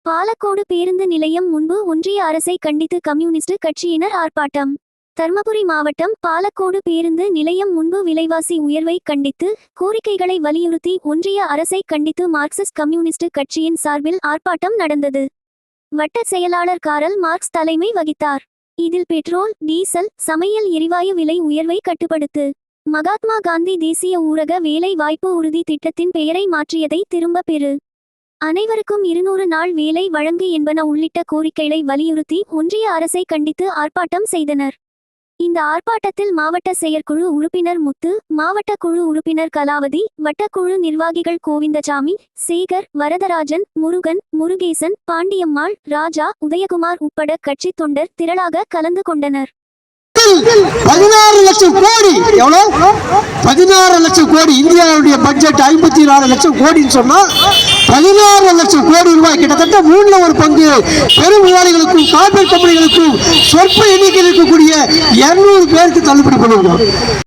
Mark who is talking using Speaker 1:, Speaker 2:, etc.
Speaker 1: பாலக்கோடு பேருந்து நிலையம் முன்பு ஒன்றிய அரசை கண்டித்து கம்யூனிஸ்ட் கட்சியினர் ஆர்ப்பாட்டம். தர்மபுரி மாவட்டம் பாலக்கோடு பேருந்து நிலையம் முன்பு விலைவாசி உயர்வை கண்டித்து கோரிக்கைகளை வலியுறுத்தி ஒன்றிய அரசை கண்டித்து மார்க்சிஸ்ட் கம்யூனிஸ்ட் கட்சியின் சார்பில் ஆர்ப்பாட்டம் நடந்தது. வட்ட செயலாளர் காரல் மார்க்ஸ் தலைமை வகித்தார். இதில் பெட்ரோல், டீசல், சமையல் எரிவாயு விலை உயர்வை கட்டுப்படுத்து, மகாத்மா காந்தி தேசிய ஊரக வேலை வாய்ப்பு உறுதி திட்டத்தின் பெயரை மாற்றியதை திரும்ப பெறு, அனைவருக்கும் 200 நாள் வேலை வழங்கு என்பன உள்ளிட்ட கோரிக்கைகளை வலியுறுத்தி ஒன்றிய அரசை கண்டித்து ஆர்ப்பாட்டம் செய்தனர். இந்த ஆர்ப்பாட்டத்தில் மாவட்ட செயற்குழு உறுப்பினர் முத்து, மாவட்ட குழு உறுப்பினர் கலாவதி, வட்டக்குழு நிர்வாகிகள் கோவிந்தசாமி, சேகர், வரதராஜன், முருகன், முருகேசன், பாண்டியம்மாள், ராஜா, உதயகுமார் உட்பட கட்சி தொண்டர் திரளாக கலந்து கொண்டனர்.
Speaker 2: 16 லட்சம் கோடி, எவ்வளவு? 16 லட்சம் கோடி. இந்தியாவுடைய பட்ஜெட் 54 லட்சம் கோடின்னு சொன்னா 16 லட்சம் கோடி ரூபாய், கிட்டத்தட்ட 3ல் ஒரு பங்கு பெரும் முதலாளிகளுக்கும் கார்பரேட் கம்பெனிகளுக்கும் சொற்ப எண்ணிக்கையில் இருக்கக்கூடிய 200 பேருக்கு தள்ளுபடி பண்ணுவோம்.